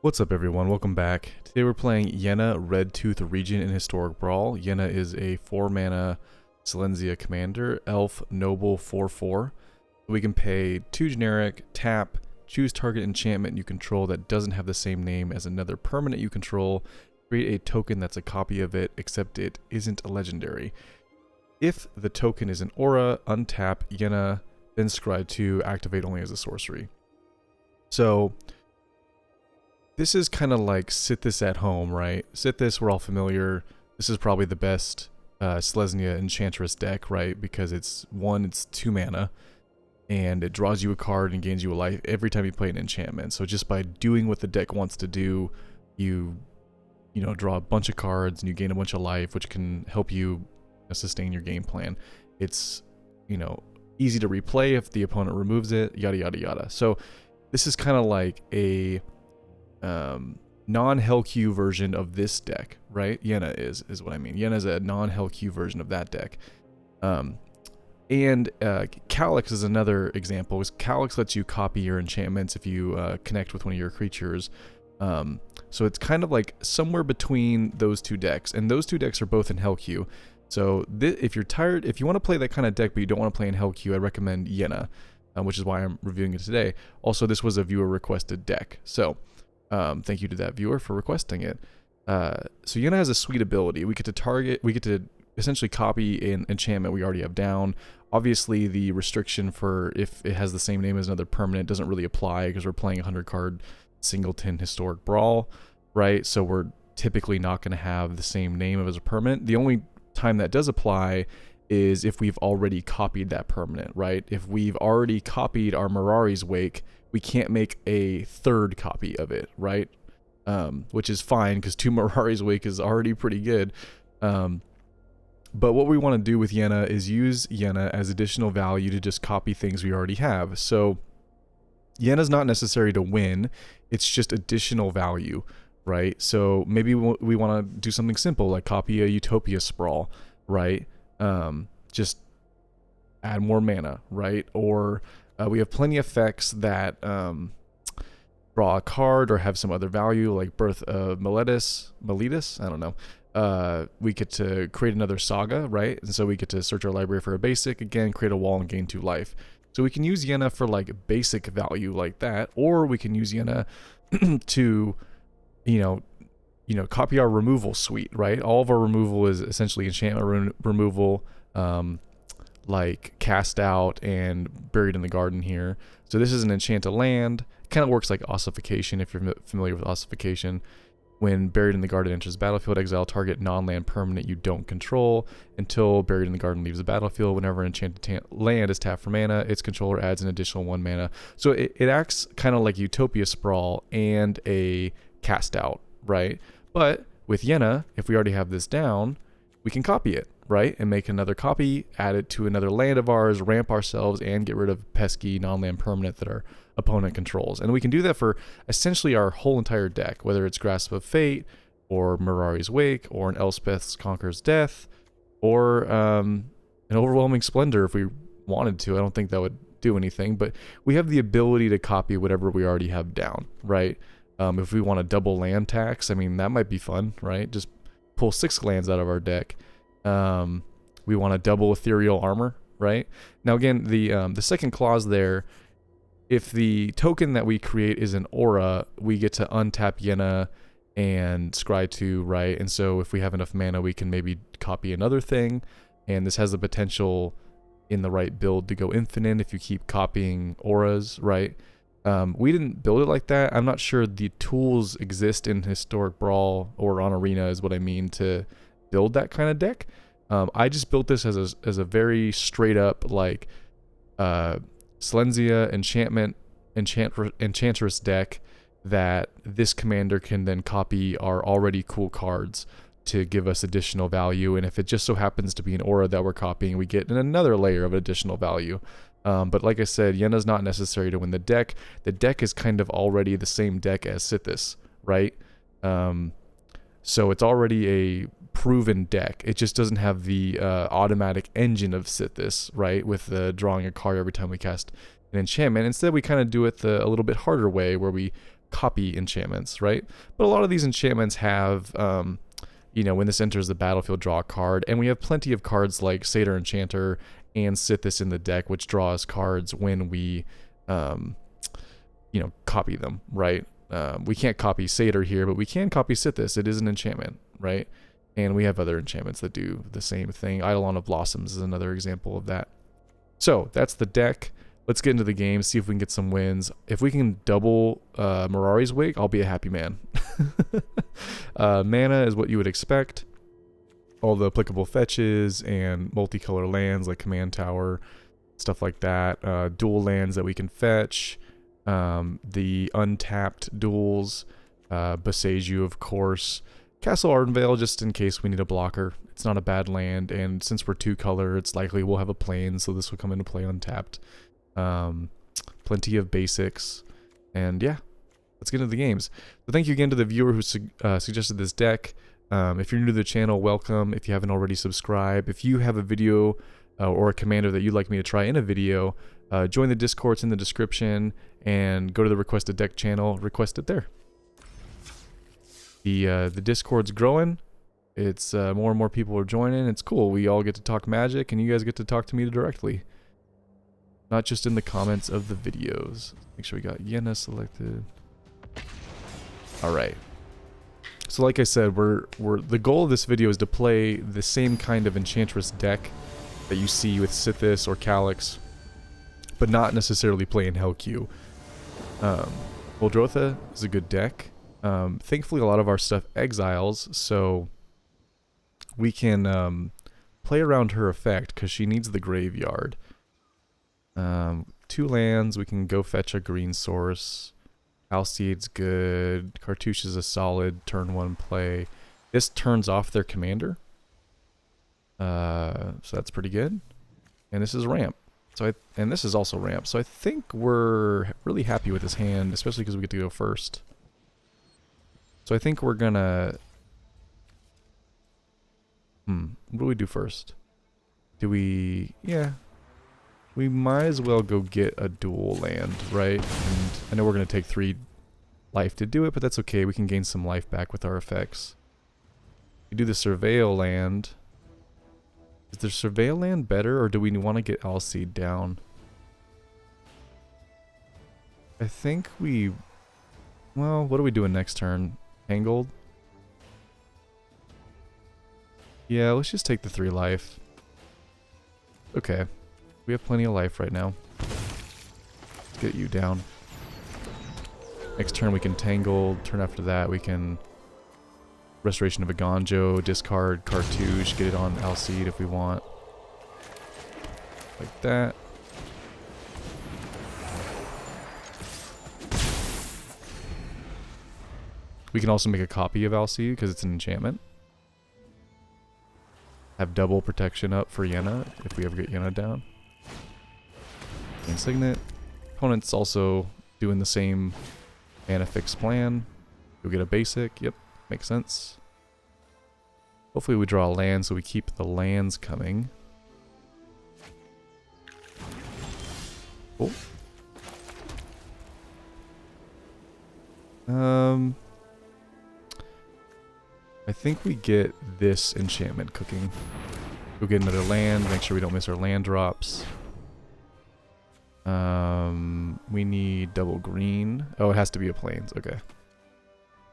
What's up everyone, welcome back. Today we're playing Yenna, Redtooth, Regent in Historic Brawl. Yenna is a 4-mana Silencia commander, elf, noble, 4/4. We can pay 2 generic, tap, choose target enchantment you control that doesn't have the same name as another permanent you control, create a token that's a copy of it except it isn't a legendary. If the token is an aura, untap Yenna, then scry 2, activate only as a sorcery. So this is kind of like Cedh at home, right? Cedh, we're all familiar. This is probably the best Selesnya Enchantress deck, right? Because it's 2 mana, and it draws you a card and gains you a life every time you play an enchantment. So just by doing what the deck wants to do, you draw a bunch of cards and you gain a bunch of life, which can help you sustain your game plan. It's, easy to replay if the opponent removes it, yada yada yada. So this is kind of like a non-Hell-Q version of this deck, right? Yenna is what I mean. Yenna is a non-Hell-Q version of that deck. And Calyx is another example, because Calyx lets you copy your enchantments if you connect with one of your creatures. So it's kind of like somewhere between those two decks, and those two decks are both in Hell-Q. So if you want to play that kind of deck but you don't want to play in Hell-Q, I'd recommend Yenna, which is why I'm reviewing it today. Also, this was a viewer requested deck, so thank you to that viewer for requesting it. So Yenna has a sweet ability. We get to essentially copy an enchantment we already have down. Obviously, the restriction for if it has the same name as another permanent doesn't really apply because we're playing a 100-card singleton historic brawl, right? So we're typically not going to have the same name as a permanent. The only time that does apply is if we've already copied that permanent, right? If we've already copied our Mirari's Wake, we can't make a third copy of it, right? Which is fine because 2 Mirari's Wake is already pretty good. But what we want to do with Yenna is use Yenna as additional value to just copy things we already have. So Yenna's not necessary to win, it's just additional value, right? So maybe we want to do something simple like copy a Utopia Sprawl, right? Just add more mana, right? Or we have plenty of effects that draw a card or have some other value, like Birth of Meletis, I don't know. We get to create another saga, right? And so we get to search our library for a basic, again, create a wall and gain 2 life. So we can use Yenna for like basic value like that, or we can use Yenna to, copy our removal suite, right? All of our removal is essentially enchantment removal, like Cast Out and Buried in the Garden here. So this is an enchant a land. It kind of works like ossification if you're familiar with ossification. When Buried in the Garden enters the battlefield, exile target non-land permanent you don't control until Buried in the Garden leaves the battlefield. Whenever an enchanted land is tapped for mana, its controller adds an additional 1 mana. So it acts kind of like Utopia Sprawl and a Cast Out, right? But with Yenna, if we already have this down, we can copy it, right? And make another copy, add it to another land of ours, ramp ourselves, and get rid of pesky non-land permanent that our opponent controls. And we can do that for essentially our whole entire deck, whether it's Grasp of Fate, or Mirari's Wake, or an Elspeth's Conqueror's Death, or an Overwhelming Splendor if we wanted to. I don't think that would do anything, but we have the ability to copy whatever we already have down, right? If we want to double land tax, I mean, that might be fun, right? Just pull 6 lands out of our deck. We want to double Ethereal Armor, right? Now again, the second clause there, if the token that we create is an aura, we get to untap Yenna and scry 2, right? And so if we have enough mana, we can maybe copy another thing, and this has the potential in the right build to go infinite if you keep copying auras, right? We didn't build it like that. I'm not sure the tools exist in Historic Brawl or on Arena is what I mean to build that kind of deck. I just built this as a very straight up like Silencia Enchantress deck that this commander can then copy our already cool cards to give us additional value, and if it just so happens to be an aura that we're copying, we get another layer of additional value. But like I said, Yenna's not necessary to win the deck. The deck is kind of already the same deck as Cedh, right? So it's already a proven deck. It just doesn't have the automatic engine of Cedh, right? With drawing a card every time we cast an enchantment. Instead, we kind of do it a little bit harder way, where we copy enchantments, right? But a lot of these enchantments have, you know, when this enters the battlefield, draw a card, and we have plenty of cards like Cedh Enchanter and Cedh in the deck, which draws cards when we, you know, copy them, right? We can't copy Cedh here, but we can copy Cedh. It is an enchantment, right? And we have other enchantments that do the same thing. Eidolon of Blossoms is another example of that. So that's the deck. Let's get into the game, see if we can get some wins. If we can double Mirari's Wake, I'll be a happy man. Mana is what you would expect. All the applicable fetches and multicolor lands like Command Tower, stuff like that. Dual lands that we can fetch. The untapped duels. Boseiju, of course. Castle Ardenvale, just in case we need a blocker. It's not a bad land, and since we're 2-color, it's likely we'll have a plane, so this will come into play untapped. Plenty of basics, and yeah, let's get into the games. So thank you again to the viewer who suggested this deck. If you're new to the channel, welcome. If you haven't already, subscribe. If you have a video or a commander that you'd like me to try in a video, join the Discord, it's in the description, and go to the requested deck channel, request it there. The Discord's growing. It's more and more people are joining. It's cool. We all get to talk Magic, and you guys get to talk to me directly, not just in the comments of the videos. Make sure we got Yenna selected. All right. So like I said, the goal of this video is to play the same kind of Enchantress deck that you see with Cedh or Calyx, but not necessarily play in Hellq. Muldrotha is a good deck. Thankfully, a lot of our stuff exiles, so we can play around her effect because she needs the graveyard. 2 lands, we can go fetch a green source. Alcede's good. Cartouche is a solid turn 1 play. This turns off their commander, so that's pretty good. And this is ramp. And this is also ramp. So I think we're really happy with this hand, especially because we get to go first. So I think we're gonna... what do we do first? Do we... Yeah. We might as well go get a dual land, right? And I know we're gonna take 3 life to do it, but that's okay. We can gain some life back with our effects. We do the Surveil land. Is the Surveil land better, or do we want to get Alcede down? I think we... Well, what are we doing next turn? Tangled? Yeah, let's just take the 3 life. Okay. We have plenty of life right now. Let's get you down. Next turn we can Tangle. Turn after that we can Restoration of a Gonjo, discard Cartouche, get it on Alcede if we want. Like that. We can also make a copy of Alcede because it's an enchantment. Have double protection up for Yenna if we ever get Yenna down. And Signet. Opponent's also doing the same mana fix plan. You'll get a basic. Yep, makes sense. Hopefully we draw a land so we keep the lands coming. Cool. I think we get this enchantment cooking. We'll get another land, make sure we don't miss our land drops. We need double green. Oh, it has to be a plains. Okay.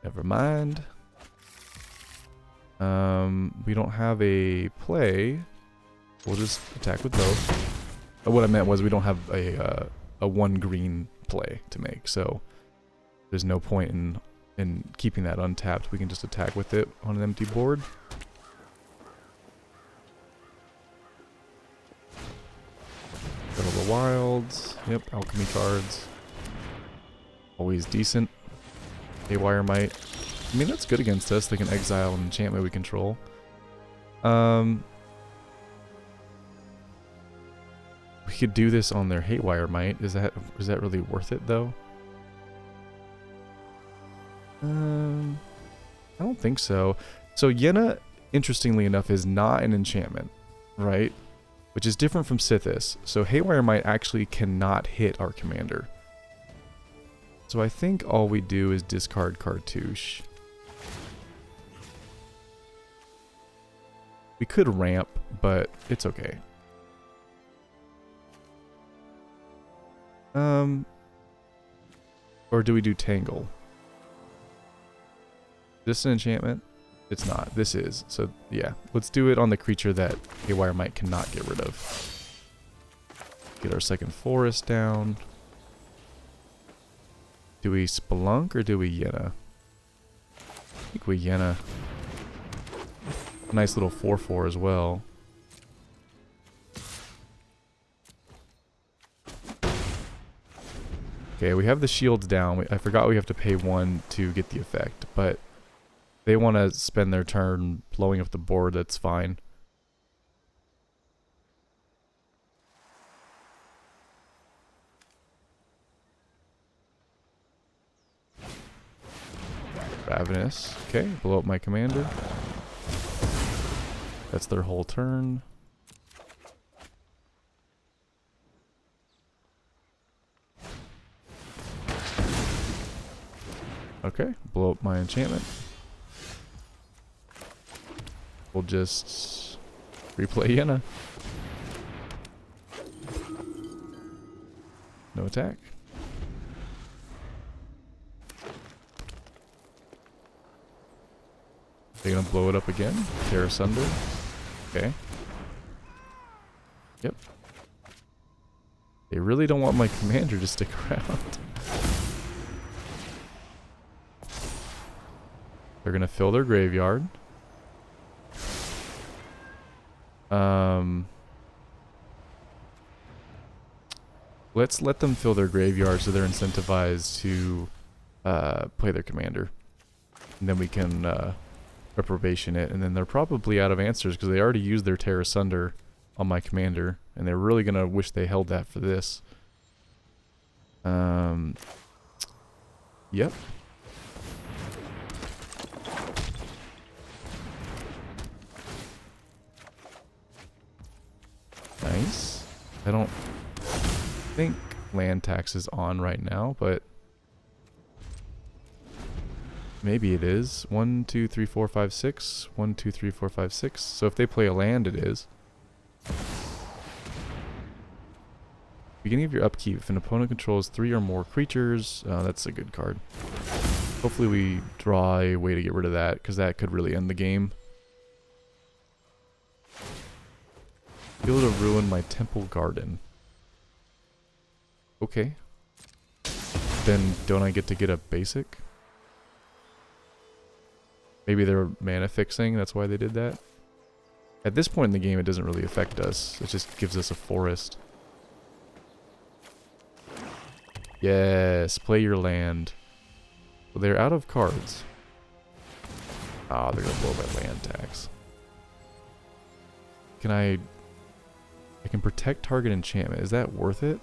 Never mind. We don't have a play. We'll just attack with both. What I meant was we don't have a 1 green play to make, so there's no point in keeping that untapped. We can just attack with it on an empty board. Battle of the Wilds. Yep, alchemy cards. Always decent. Haywire Might. I mean, that's good against us. They can exile an enchantment we control. We could do this on their Haywire Might. Is that really worth it though? I don't think so. So Yenna, interestingly enough, is not an enchantment, right? Which is different from Cedh. So Haywire Might actually cannot hit our commander. So I think all we do is discard Cartouche. We could ramp, but it's okay. Or do we do Tangle? This an enchantment? It's not. This is. So yeah, let's do it on the creature that Haywire Might cannot get rid of. Get our second forest down. Do we Spelunk or do we Yenna? I think we Yenna. Nice little 4/4 as well. Okay, we have the shields down. I forgot we have to pay 1 to get the effect, but they want to spend their turn blowing up the board, that's fine. Ravenous. Okay, blow up my commander. That's their whole turn. Okay, blow up my enchantment. We'll just replay Yenna. No attack. They're gonna blow it up again. Tear asunder. Okay. Yep. They really don't want my commander to stick around. They're gonna fill their graveyard. Let's let them fill their graveyard so they're incentivized to play their commander. And then we can reprobation it, and then they're probably out of answers because they already used their Tear Asunder on my commander, and they're really gonna wish they held that for this. Yep. Nice. I don't think land tax is on right now, but maybe it is. 1, 2, 3, 4, 5, 6. 1, 2, 3, 4, 5, 6. So if they play a land, it is. Beginning of your upkeep. If an opponent controls 3 or more creatures, that's a good card. Hopefully we draw a way to get rid of that, because that could really end the game. Be able to ruin my temple garden. Okay. Then don't I get to get a basic? Maybe they're mana fixing, that's why they did that. At this point in the game, it doesn't really affect us. It just gives us a forest. Yes, play your land. Well, they're out of cards. Ah, they're gonna blow my land tax. Can I can protect target enchantment. Is that worth it?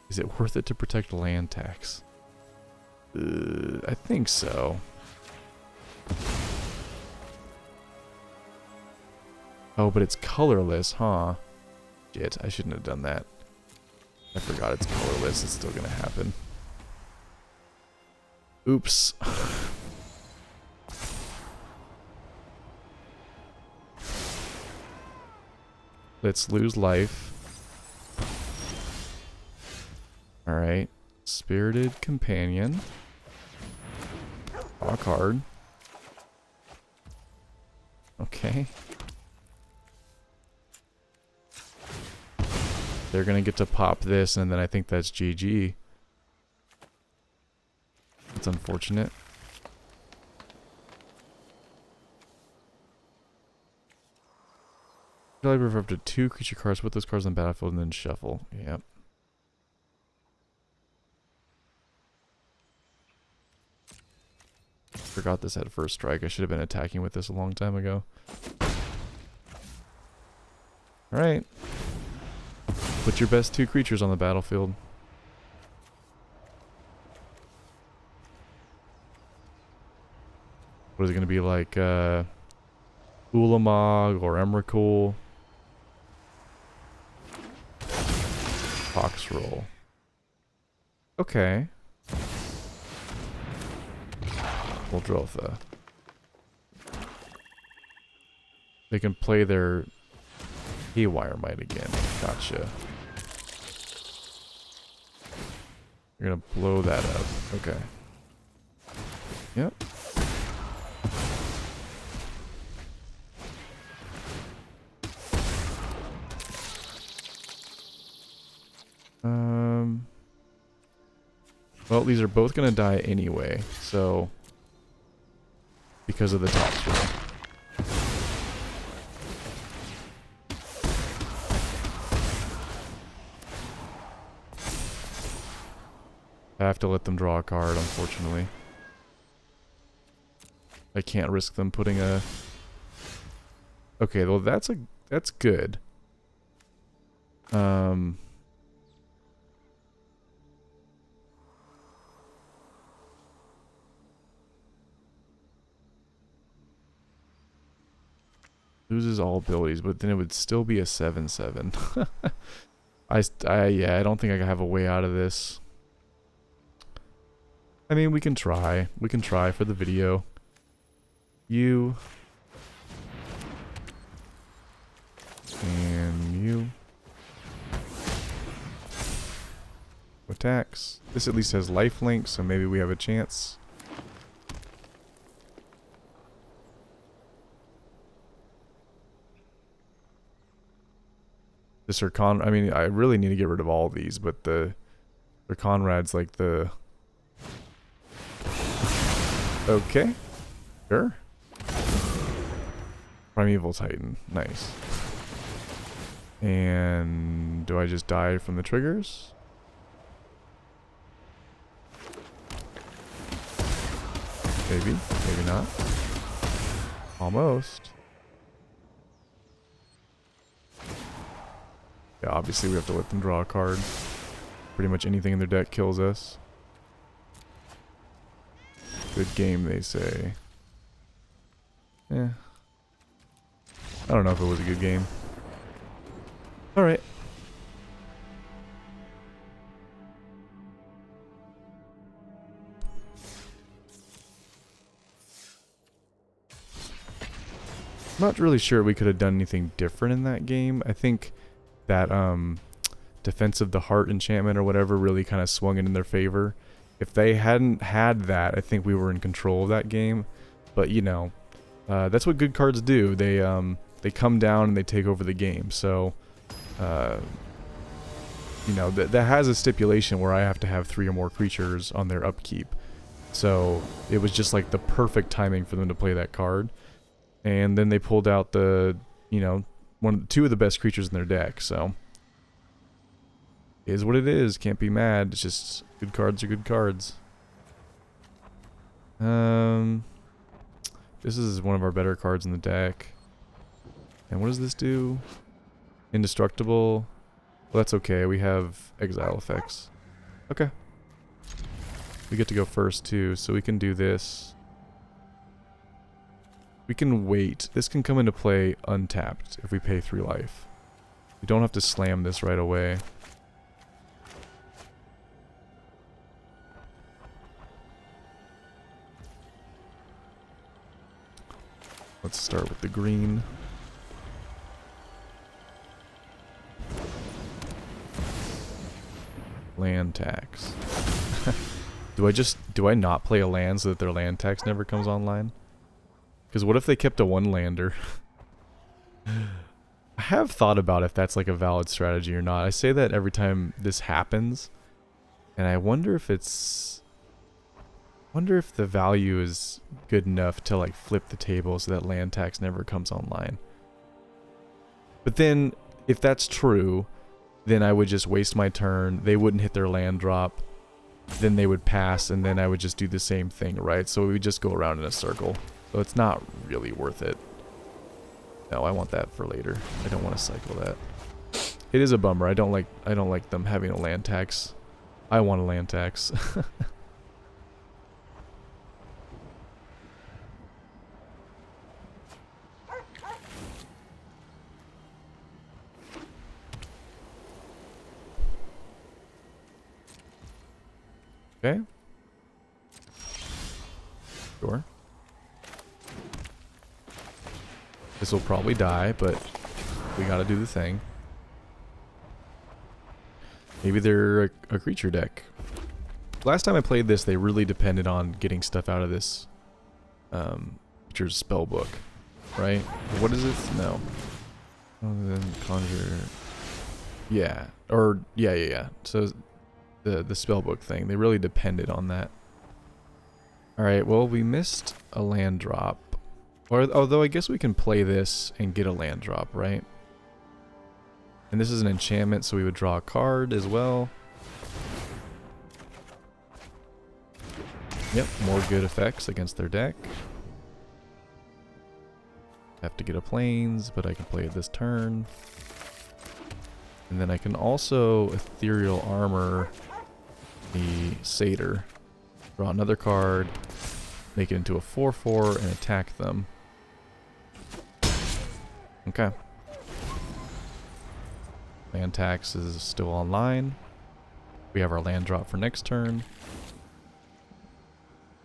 Is it worth it to protect land tax? I think so. Oh, but it's colorless, huh? Shit, I shouldn't have done that. I forgot it's colorless. It's still gonna happen. Oops. Let's lose life. Alright. Spirited Companion. Draw a card. Okay. They're gonna get to pop this, and then I think that's GG. It's unfortunate. Library of up to 2 creature cards, put those cards on the battlefield, and then shuffle. Yep. Forgot this had first strike. I should have been attacking with this a long time ago. Alright. Put your best 2 creatures on the battlefield. What is it going to be like? Ulamog or Emrakul? Fox control. Okay. Muldrotha. They can play their Haywire Might again. Gotcha. You're gonna blow that up. Okay. Yep. Well, these are both gonna die anyway, so because of the top throw. I have to let them draw a card, unfortunately. I can't risk them putting a... Okay, well that's good. Loses all abilities, but then it would still be a 7/7. Yeah, I don't think I have a way out of this. I mean, we can try. We can try for the video. You. And you. Attacks. This at least has lifelink, so maybe we have a chance. The I mean, I really need to get rid of all of these, but the Conrad's like the... Okay. Sure. Primeval Titan. Nice. And do I just die from the triggers? Maybe. Maybe not. Almost. Yeah, obviously we have to let them draw a card. Pretty much anything in their deck kills us. Good game, they say. Yeah. I don't know if it was a good game. Alright. I'm not really sure we could have done anything different in that game. I think that Defense of the Heart enchantment or whatever really kind of swung it in their favor. If they hadn't had that, I think we were in control of that game. But you know, that's what good cards do. They come down and they take over the game. So, you know, that has a stipulation where I have to have 3 or more creatures on their upkeep. So it was just like the perfect timing for them to play that card. And then they pulled out the, you know, 2 of the best creatures in their deck. So it is what it is. Can't be mad. It's just good cards are good cards. This is one of our better cards in the deck. And what does this do? Indestructible. Well, that's okay. We have exile effects. Okay. We get to go first too, so we can do this. We can wait. This can come into play untapped if we pay 3 life. We don't have to slam this right away. Let's start with the green. Land tax. Do I not play a land so that their land tax never comes online? Because what if they kept a 1-lander? I have thought about if that's like a valid strategy or not. I say that every time this happens, and I wonder if it's... wonder if the value is good enough to like flip the table so that land tax never comes online. But then, if that's true, then I would just waste my turn, they wouldn't hit their land drop, then they would pass, and then I would just do the same thing, right? So we would just go around in a circle. So it's not really worth it. No, I want that for later. I don't want to cycle that. It is a bummer. I don't like them having a land tax. I want a land tax. Okay. Sure. This will probably die, but we gotta do the thing. Maybe they're a creature deck. Last time I played this, they really depended on getting stuff out of this creature's spell book, right? What is it? No. Other than conjure. Yeah. Or yeah. So the spell book thing, they really depended on that. All right. Well, we missed a land drop. Or although I guess we can play this and get a land drop, right? And this is an enchantment, so we would draw a card as well. Yep, more good effects against their deck. Have to get a plains, but I can play it this turn. And then I can also ethereal armor the cedh. Draw another card, make it into a 4/4, and attack them. Okay. Land tax is still online. We have our land drop for next turn.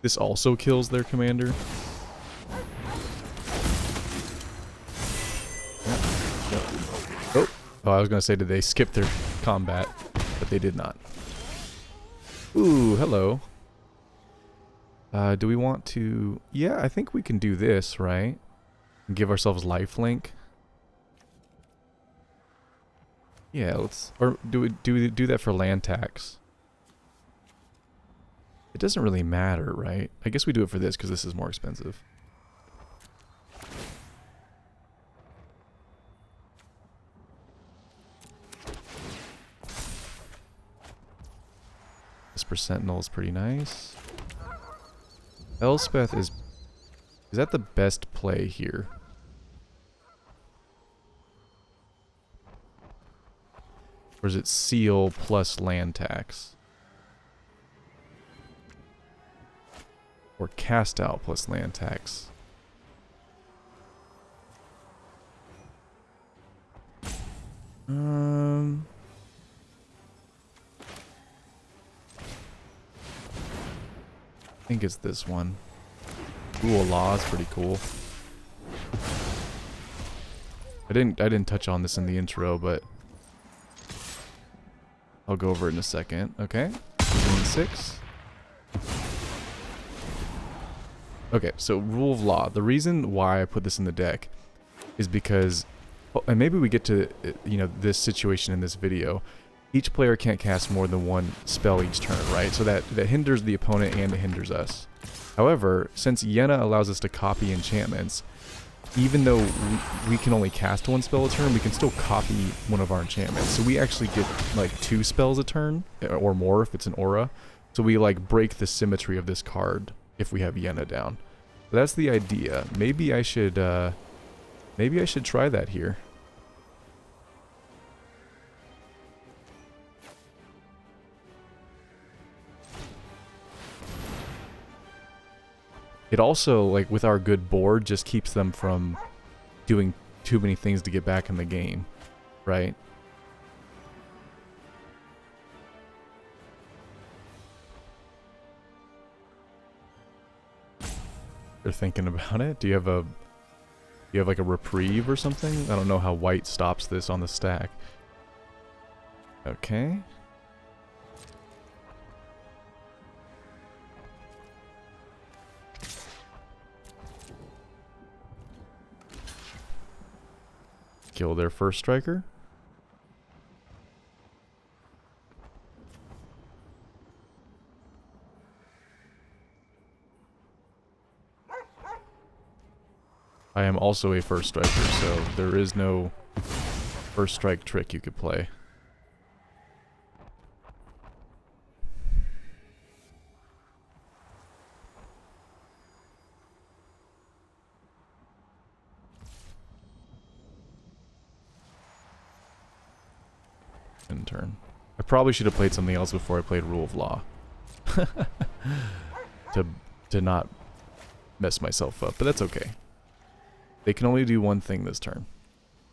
This also kills their commander. Yep. Oh, I was gonna say, did they skip their combat? But they did not. Ooh, hello. Do we want to... Yeah, I think we can do this, right? And give ourselves lifelink. Yeah, let's... Or do we do that for land tax? It doesn't really matter, right? I guess we do it for this because this is more expensive. This per sentinel is pretty nice. Elspeth is that the best play here? Or is it seal plus land tax? Or cast out plus land tax? I think it's this one. Rule of Law is pretty cool. I didn't touch on this in the intro, but I'll go over it in a second. Okay. 6. Okay, so Rule of Law. The reason why I put this in the deck is because, and maybe we get to, you know, this situation in this video. Each player can't cast more than one spell each turn, right? So that hinders the opponent and it hinders us. However, since Yenna allows us to copy enchantments, even though we can only cast one spell a turn, we can still copy one of our enchantments. So we actually get like 2 spells a turn, or more if it's an aura. So we like break the symmetry of this card if we have Yenna down. So that's the idea. Maybe I should try that here. It also, like, with our good board, just keeps them from doing too many things to get back in the game, right? They're thinking about it. Do you have like a reprieve or something? I don't know how white stops this on the stack. Okay. Kill their first striker. I am also a first striker, so there is no first strike trick you could play. In turn. I probably should have played something else before I played Rule of Law. to not mess myself up, but that's okay. They can only do one thing this turn.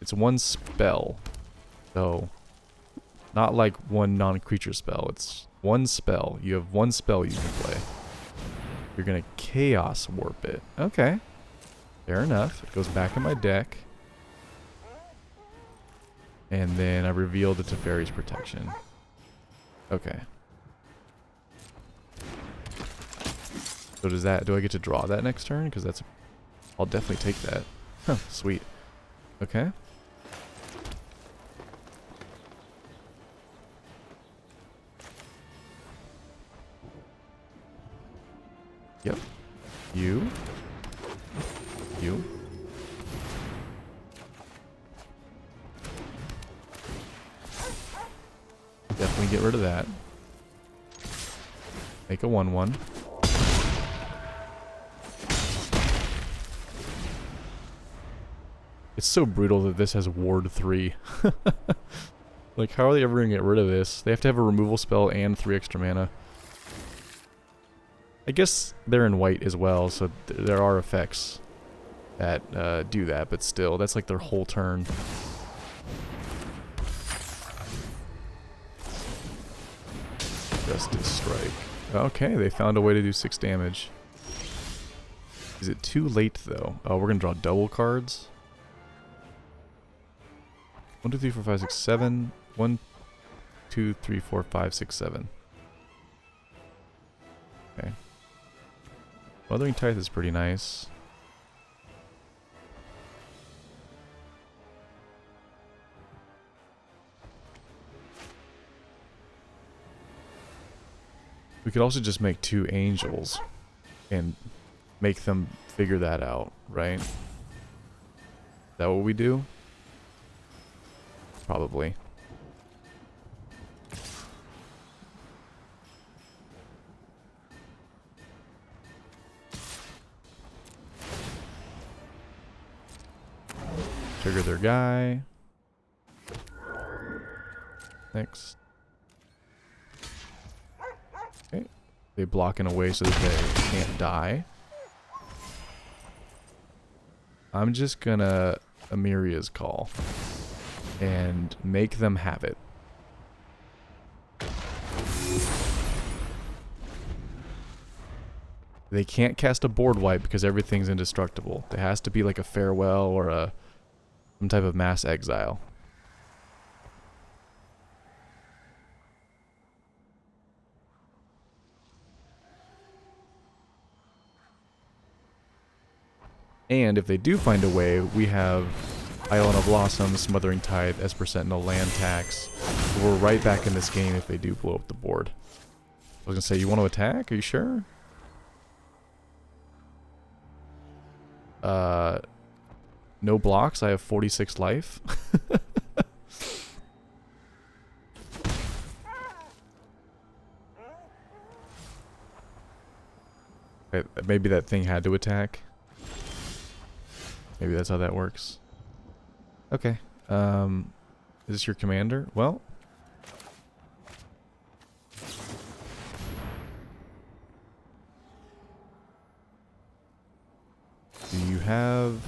It's one spell. So, not like one non-creature spell. It's One spell. You have one spell you can play. You're going to Chaos Warp it. Okay. Fair enough. It goes back in my deck. And then I reveal the Teferi's Protection. Okay. So does that... Do I get to draw that next turn? Because that's... I'll definitely take that. Huh, sweet. Okay. Yep. You. Definitely get rid of that. Make a 1/1. It's so brutal that this has Ward 3. Like, how are they ever going to get rid of this? They have to have a removal spell and 3 extra mana. I guess they're in white as well, so there are effects that do that, but still, that's like their whole turn. Justice Strike. Okay, they found a way to do 6 damage. Is it too late, though? Oh, we're going to draw double cards. 1, 2, 3, 4, 5, 6, 7. 1, 2, 3, 4, 5, 6, 7. Okay. Mothering Tithe is pretty nice. We could also just make 2 angels and make them figure that out, right? Is that what we do? Probably. Trigger their guy. Next. Okay. They block in a way so that they can't die. I'm just gonna Amiria's Call and make them have it. They can't cast a board wipe because everything's indestructible. There has to be like a farewell or some type of mass exile. And if they do find a way, we have Island of Blossoms, Smothering Tithe, Esper Sentinel, Land Tax. We're right back in this game if they do blow up the board. I was gonna say, you want to attack? Are you sure? No blocks. I have 46 life. Maybe that thing had to attack. Maybe that's how that works. Okay. Is this your commander? Well. Do you have...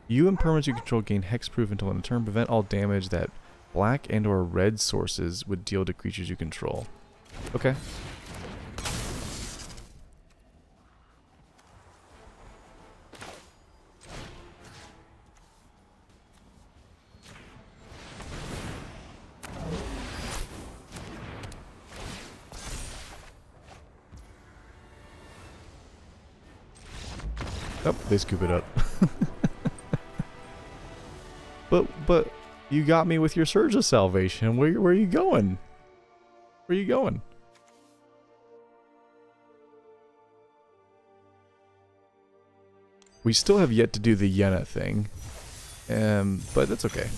You and permanents you control gain hexproof until end of turn. Prevent all damage that black and or red sources would deal to creatures you control. Okay. Oh, they scoop it up. But you got me with your Surge of Salvation. Where are you going? Where are you going? We still have yet to do the Yenna thing. But that's okay.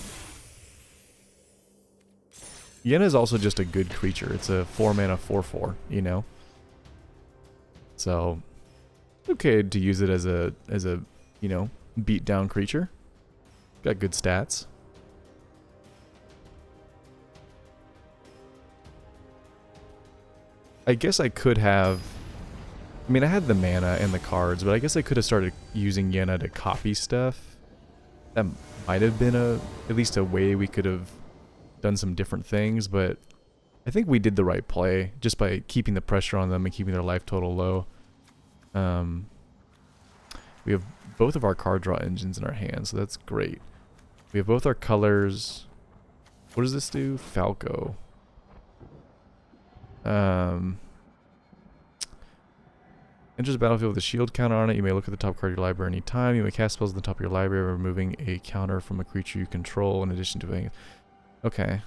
Yenna is also just a good creature. It's a 4-mana 4/4, you know? So... okay to use it as a you know, beat down creature. Got good stats. I guess I could have... I mean, I had the mana and the cards, but I guess I could have started using Yenna to copy stuff. That might have been at least a way we could have done some different things, but I think we did the right play just by keeping the pressure on them and keeping their life total low. We have both of our card draw engines in our hands, so that's great. We have both our colors. What does this do? Falco. Enters the battlefield with a shield counter on it. You may look at the top card of your library anytime. You may cast spells on the top of your library, removing a counter from a creature you control in addition to a... Okay.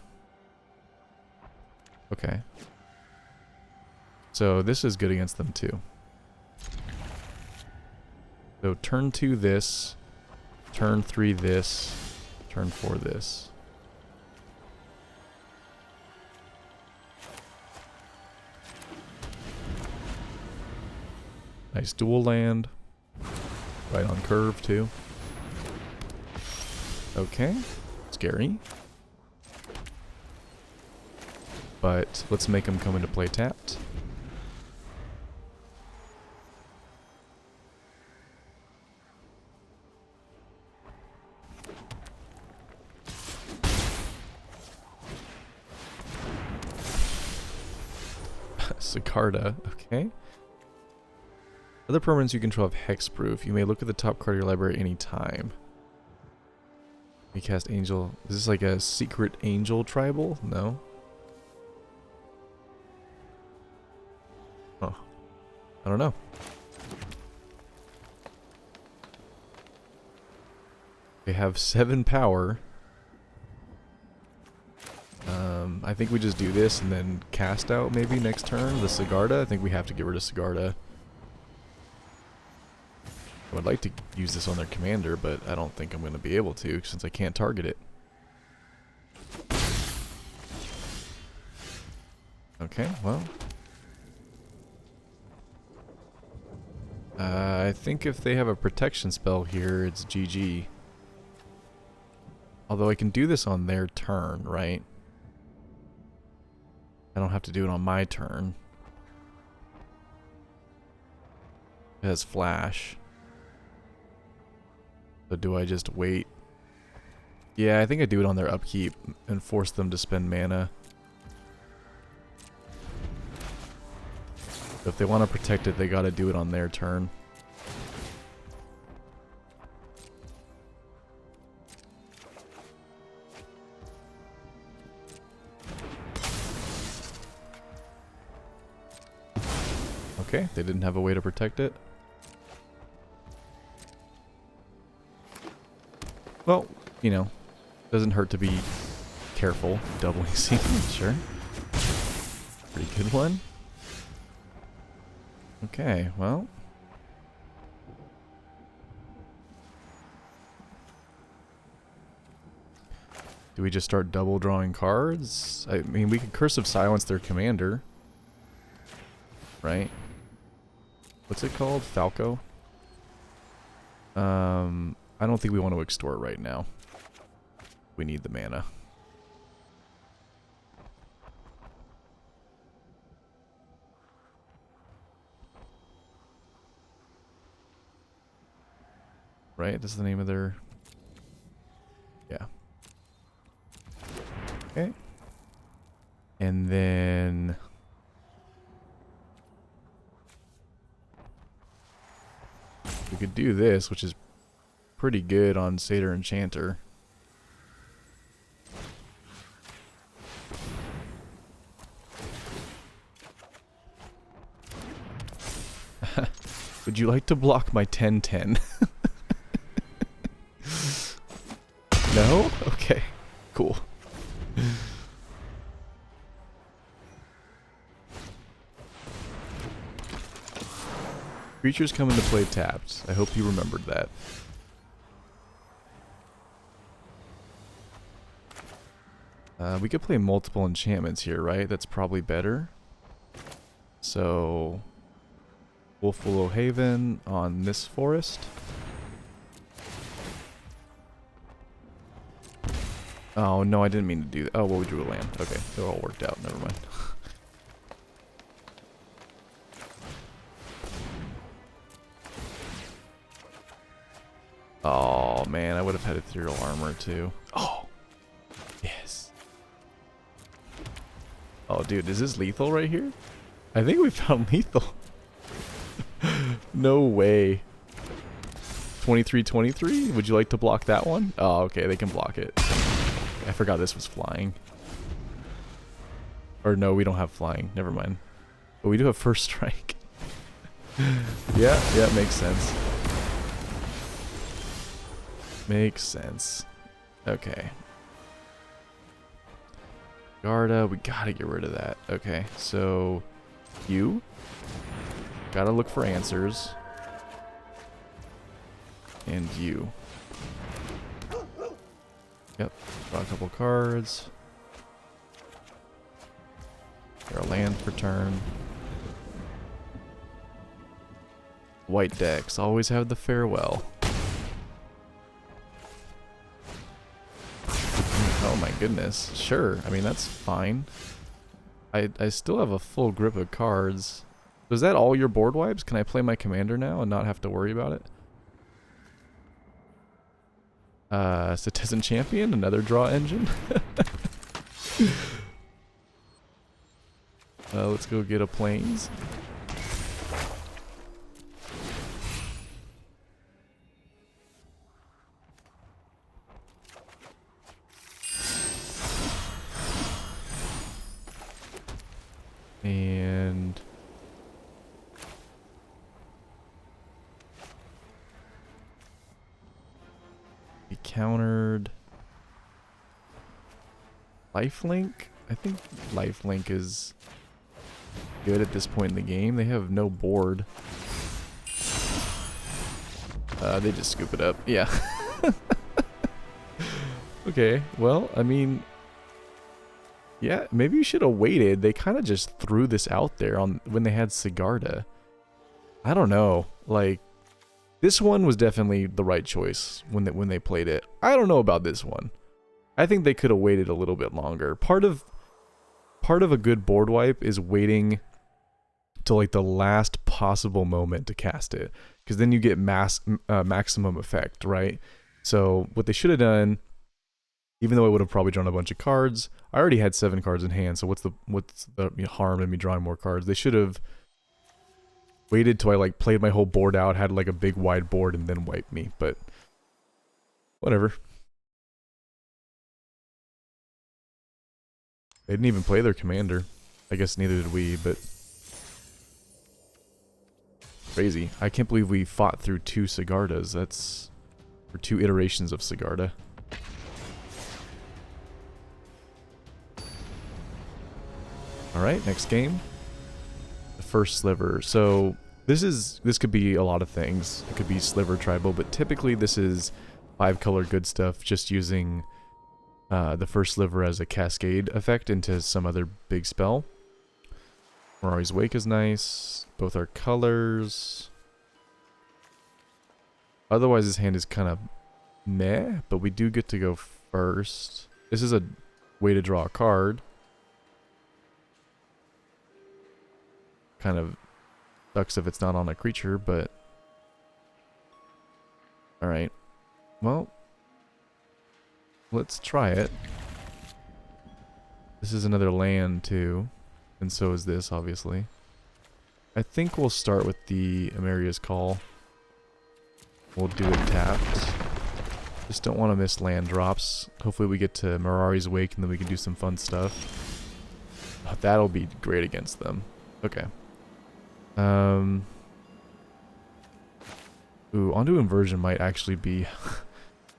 Okay. So this is good against them too. So turn 2 this, turn 3 this, turn 4 this. Nice dual land. Right on curve too. Okay. Scary. But let's make them come into play tapped. Sigarda, okay. Other permanents you control have hexproof. You may look at the top card of your library anytime. You cast Angel. Is this like a secret angel tribal? No. Oh. I don't know. They have 7 power. I think we just do this and then cast out maybe next turn the Sigarda. I think we have to get rid of Sigarda. I would like to use this on their commander, but I don't think I'm going to be able to since I can't target it. Okay, well. I think if they have a protection spell here, it's GG. Although I can do this on their turn, right? I don't have to do it on my turn. It has flash. So do I just wait? Yeah, I think I do it on their upkeep and force them to spend mana. So if they want to protect it, they gotta do it on their turn. Okay, they didn't have a way to protect it. Well, you know, doesn't hurt to be careful. Doubling sequence, sure. Pretty good one. Okay, well. Do we just start double drawing cards? I mean, we could Curse of Silence their commander. Right? What's it called? Falco? I don't think we want to extort right now. We need the mana. Right? This is the name of their... Yeah. Okay. And then... we could do this, which is pretty good on Cedh Enchanter. Would you like to block my 10-10? No? Okay. Cool. Creatures come into play tapped. I hope you remembered that. We could play multiple enchantments here, right? That's probably better. So, Wolf Willow Haven on this forest. Oh, no, I didn't mean to do that. Oh, well, we drew a land. Okay, it all worked out. Never mind. Oh, man, I would have had Ethereal Armor, too. Oh! Yes. Oh, Oh, dude, is this lethal right here? I think we found lethal. No way. 23-23? Would you like to block that one? Oh, okay, they can block it. I forgot this was flying. Or no, we don't have flying. Never mind. But we do have first strike. Yeah, makes sense. Makes sense. Okay. Garda, we gotta get rid of that. Okay, so you gotta look for answers. And you. Yep, draw a couple cards. Draw a land for turn. White decks always have the farewell. Oh my goodness. Sure. I mean, that's fine. I still have a full grip of cards. So is that all your board wipes? Can I play my commander now and not have to worry about it? Citizen Champion, another draw engine. Let's go get a planes. And he countered lifelink. I think lifelink is good at this point in the game. They have no board. They just scoop it up. Yeah. Okay, well, I mean, yeah, maybe you should have waited. They kind of just threw this out there on when they had Sigarda. I don't know. Like, this one was definitely the right choice when they played it. I don't know about this one. I think they could have waited a little bit longer. Part of a good board wipe is waiting till like the last possible moment to cast it, because then you get maximum effect, right? So what they should have done, even though I would have probably drawn a bunch of cards, I already had 7 cards in hand, so what's the harm in me drawing more cards? They should have waited till I like played my whole board out, had like a big wide board, and then wiped me, but whatever. They didn't even play their commander. I guess neither did we, but crazy. I can't believe we fought through 2 Sigardas. That's for 2 iterations of Sigarda. Alright, next game. The first sliver. So this could be a lot of things. It could be sliver tribal, but typically this is 5-color good stuff, just using the first sliver as a cascade effect into some other big spell. Mirari's Wake is nice. Both are colors. Otherwise his hand is kind of meh, but we do get to go first. This is a way to draw a card. Kind of sucks if it's not on a creature, but alright. Well, let's try it. This is another land too, and so is this, obviously. I think we'll start with the Ameria's Call. We'll do it tapped. Just don't want to miss land drops. Hopefully we get to Mirari's Wake and then we can do some fun stuff. Oh, that'll be great against them. Okay. Ooh, onto Inversion might actually be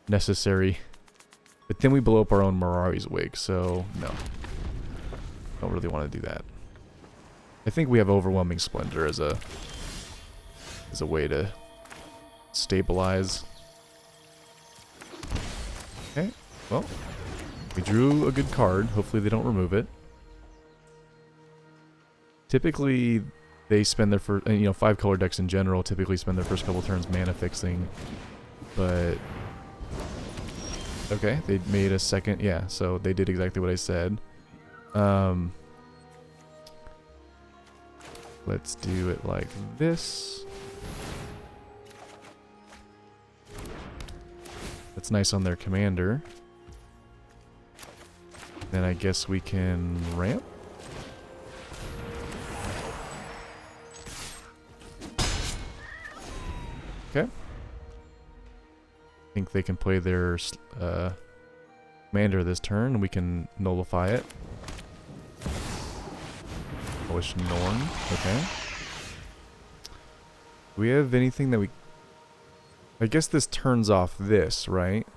necessary. But then we blow up our own Mirari's Wake, so no. Don't really want to do that. I think we have Overwhelming Splendor as a way to stabilize. Okay, well, we drew a good card. Hopefully they don't remove it. Typically, they spend their first, 5-color decks in general typically spend their first couple turns mana fixing, but okay, they made a second, yeah, so they did exactly what I said. Let's do it like this. That's nice on their commander. Then I guess we can ramp. Okay. I think they can play their commander this turn, and we can nullify it. Polish Norn. Okay. Do we have anything that we... I guess this turns off this, right?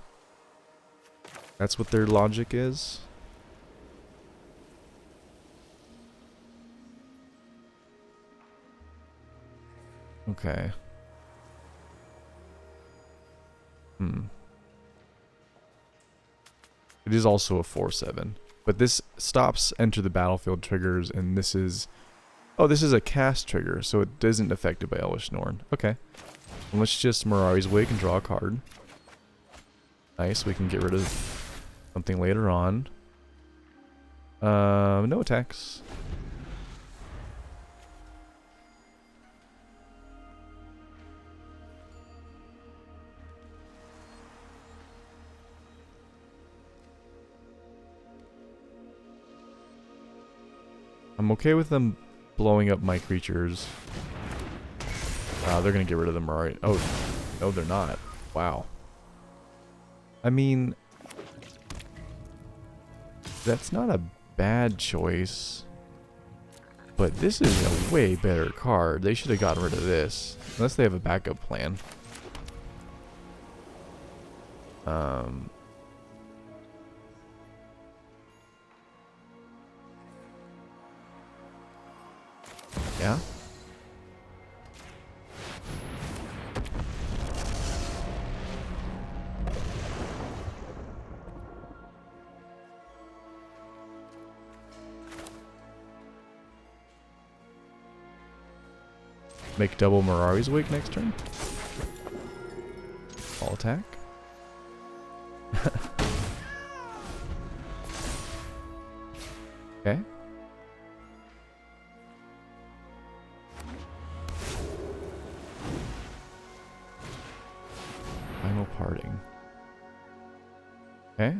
That's what their logic is? Okay. It is also a 4/7. But this stops enter the battlefield triggers, and this is... Oh, this is a cast trigger, so it isn't affected by Elesh Norn. Okay. And let's just Mirari's Wake and draw a card. Nice, we can get rid of something later on. No attacks. I'm okay with them blowing up my creatures. They're gonna get rid of the Mirari. Oh, no, they're not. Wow. I mean, that's not a bad choice, but this is a way better card. They should have gotten rid of this, unless they have a backup plan. Yeah. Make double Mirari's Wake next turn. All attack. Okay. Final parting. Okay.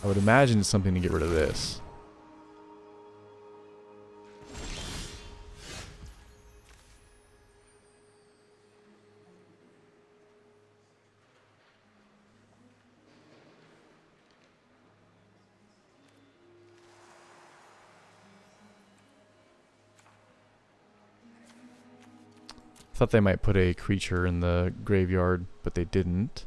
I would imagine it's something to get rid of this. Thought they might put a creature in the graveyard, but they didn't.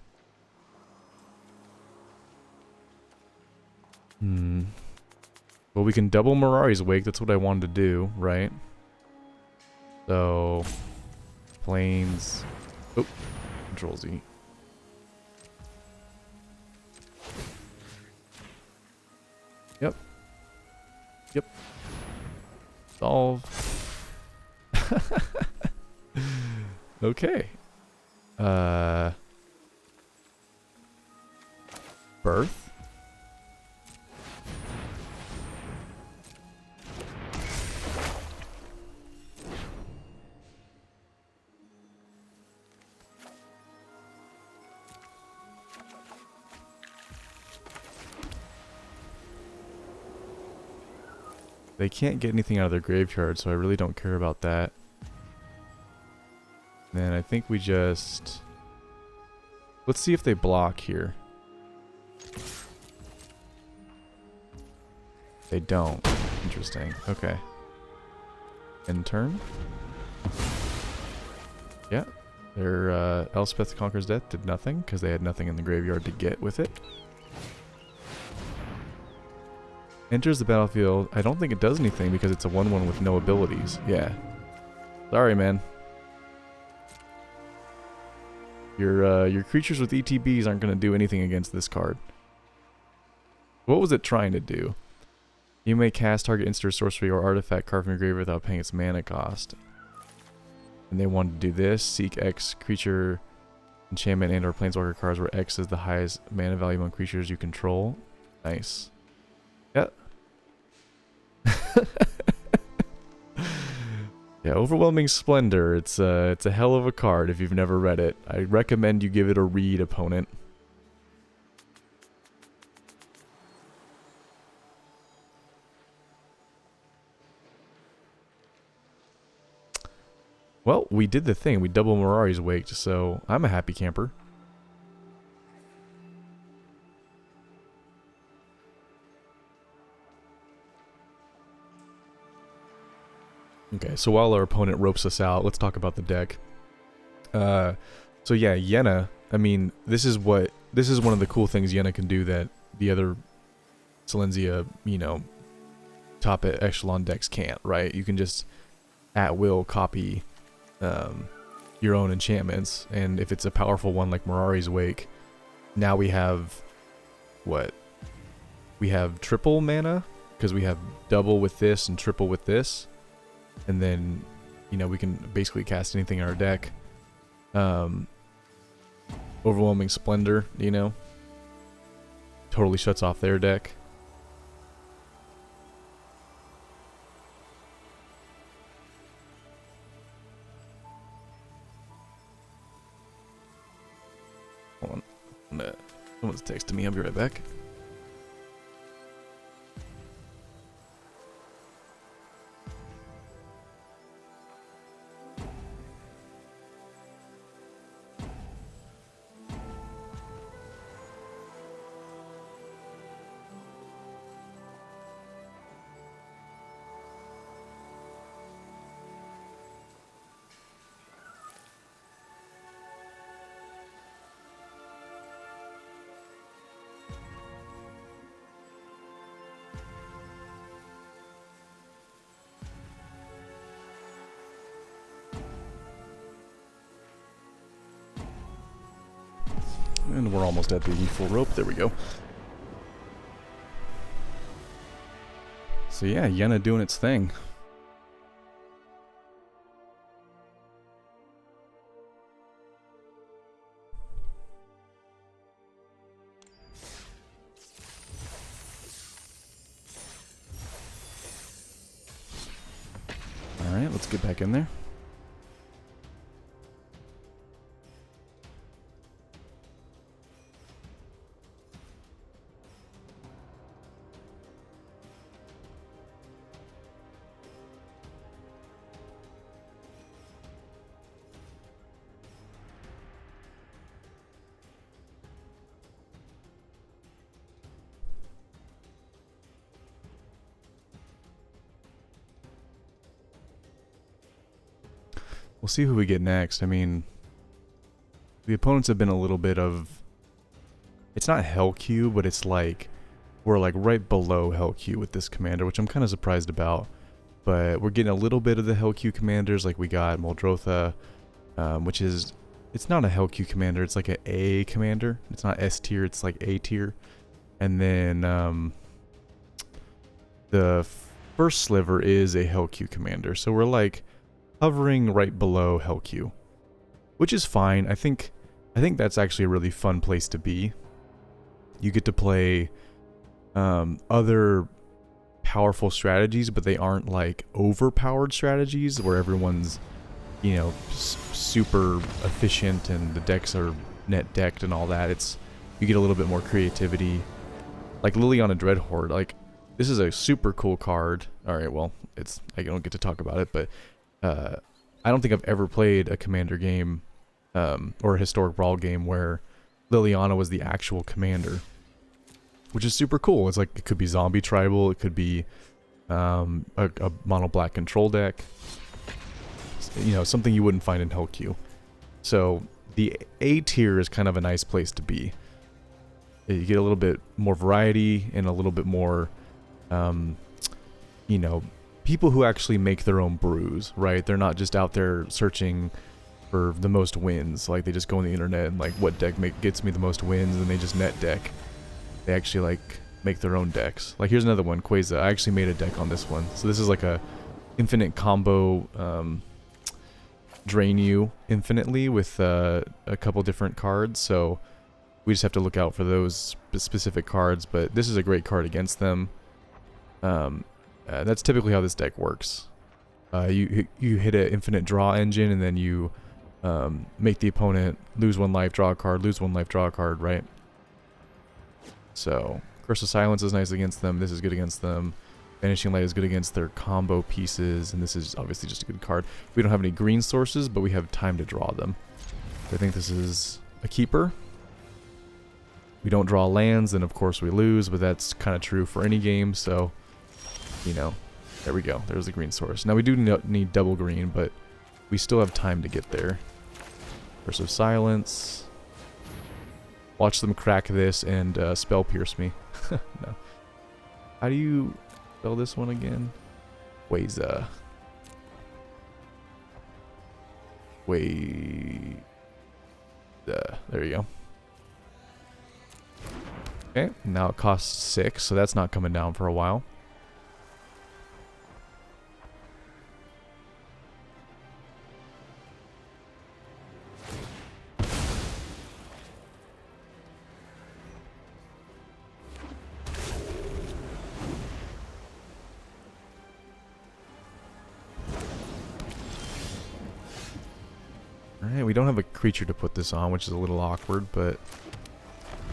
Well, we can double Mirari's Wake. That's what I wanted to do, right? So, planes. Oh, Control Z. Yep. Yep. Solve. Okay. Birth. They can't get anything out of their graveyard, so I really don't care about that. Then I think we just... Let's see if they block here. They don't. Interesting. Okay. End turn. Yeah. Their Elspeth Conquers Death did nothing, because they had nothing in the graveyard to get with it. Enters the battlefield. I don't think it does anything because it's a 1/1 with no abilities. Yeah. Sorry, man. Your creatures with ETBs aren't going to do anything against this card. What was it trying to do? You may cast target instant sorcery or artifact card from your graveyard without paying its mana cost. And they wanted to do this. Seek X creature enchantment and or planeswalker cards where X is the highest mana value among creatures you control. Nice. Yeah. Yeah, Overwhelming Splendor. It's a hell of a card if you've never read it. I recommend you give it a read, opponent. Well, we did the thing. We double Mirari's Waked, so I'm a happy camper. Okay, so while our opponent ropes us out, let's talk about the deck. So yeah, Yenna, I mean, this is one of the cool things Yenna can do that the other Silenzia, you know, top echelon decks can't, right? You can just at will copy your own enchantments, and if it's a powerful one like Mirari's Wake, now we have what? We have triple mana because we have double with this and triple with this, and then you know we can basically cast anything in our deck. Overwhelming Splendor, you know, totally shuts off their deck. Hold on. Someone's texting me. I'll be right back. And we're almost at the full rope. There we go. So yeah, Yenna doing its thing. Alright, let's get back in there. We'll see who we get next. I mean, the opponents have been a little bit of... It's not Hell Q, but it's like... We're like right below Hell Q with this commander, which I'm kind of surprised about. But we're getting a little bit of the Hell Q commanders, like we got Muldrotha, which is... It's not a Hell Q commander, it's like an A commander. It's not S tier, it's like A tier. And then the first sliver is a Hell Q commander. So we're like... hovering right below Hell Q, which is fine. I think that's actually a really fun place to be. You get to play other powerful strategies, but they aren't like overpowered strategies where everyone's, you know, super efficient and the decks are net decked and all that. It's you get a little bit more creativity. Like Liliana Dreadhorde, like this is a super cool card. All right, well, I don't get to talk about it, but I don't think I've ever played a commander game or a historic brawl game where Liliana was the actual commander, which is super cool. It's like it could be zombie tribal, it could be a mono black control deck, you know, something you wouldn't find in Hell Q. So the A tier is kind of a nice place to be. You get a little bit more variety and a little bit more, you know, people who actually make their own brews, right? They're not just out there searching for the most wins. Like they just go on the internet and like what deck gets me the most wins, and they just net deck. They actually like make their own decks. Like here's another one, cedh. I actually made a deck on this one. So this is like a infinite combo, drain you infinitely with a couple different cards. So we just have to look out for those specific cards. But this is a great card against them. That's typically how this deck works. You hit an infinite draw engine, and then you make the opponent lose one life, draw a card, lose one life, draw a card, right? So Curse of Silence is nice against them. This is good against them. Banishing Light is good against their combo pieces, and this is obviously just a good card. We don't have any green sources, but we have time to draw them. I think this is a keeper. We don't draw lands, then of course we lose, but that's kind of true for any game, so, you know, there we go. There's the green source. Now we do need double green, but we still have time to get there. Curse of Silence. Watch them crack this and spell pierce me. No. How do you spell this one again? Wayza. There you go. Okay, now it costs 6, so that's not coming down for a while. Alright, we don't have a creature to put this on, which is a little awkward, but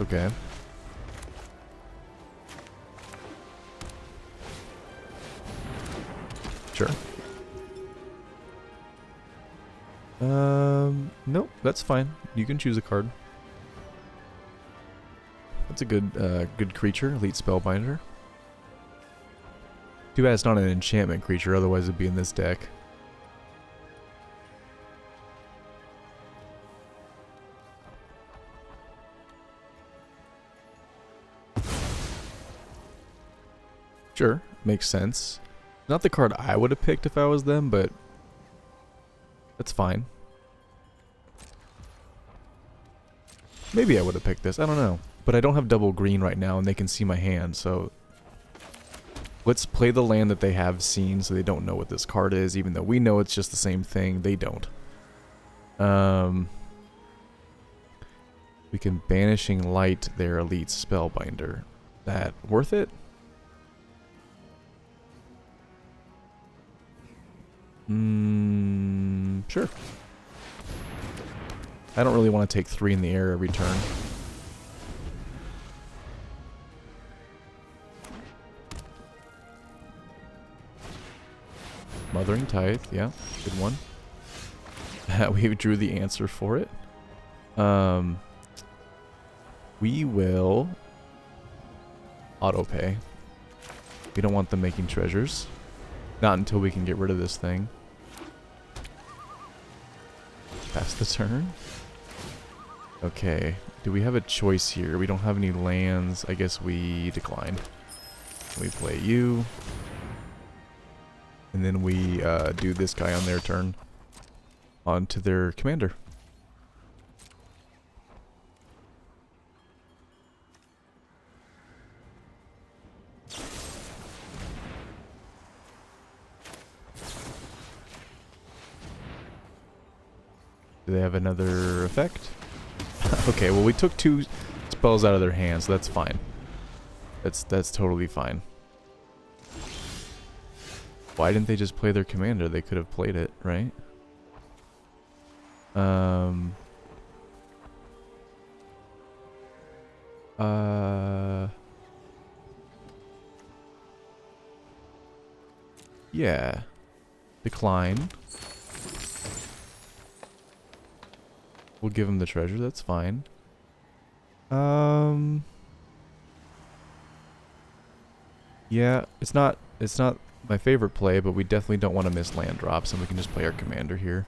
okay. Sure. Nope, that's fine. You can choose a card. That's a good creature, Elite Spellbinder. Too bad it's not an enchantment creature, otherwise it'd be in this deck. Sure, makes sense. Not the card I would have picked if I was them, but that's fine. Maybe I would have picked this, I don't know. But I don't have double green right now and they can see my hand, so let's play the land that they have seen so they don't know what this card is, even though we know it's just the same thing, they don't. We can Banishing Light their Elite Spellbinder. That worth it? Sure. I don't really want to take 3 in the air every turn. Mothering Tithe, yeah, good one. We drew the answer for it. We will autopay. We don't want them making treasures. Not until we can get rid of this thing. Pass the turn. Okay. Do we have a choice here? We don't have any lands. I guess we decline. We play you. And then we do this guy on their turn. On to their commander. Do they have another effect? Okay, well we took 2 spells out of their hands, so that's fine. That's totally fine. Why didn't they just play their commander? They could have played it, right? Yeah. Decline. We'll give him the treasure, that's fine. Yeah, it's not my favorite play, but we definitely don't want to miss land drops, and we can just play our commander here.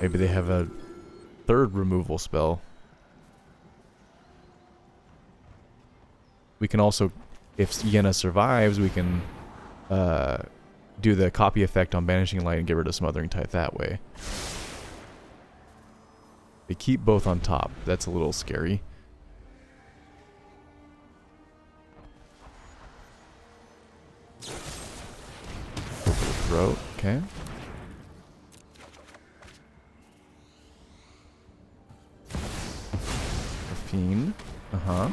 Maybe they have a 3rd removal spell. We can also, if Yenna survives, we can do the copy effect on Banishing Light and get rid of Smothering Tithe that way. They keep both on top. That's a little scary. Throat, okay. Fiend, uh-huh.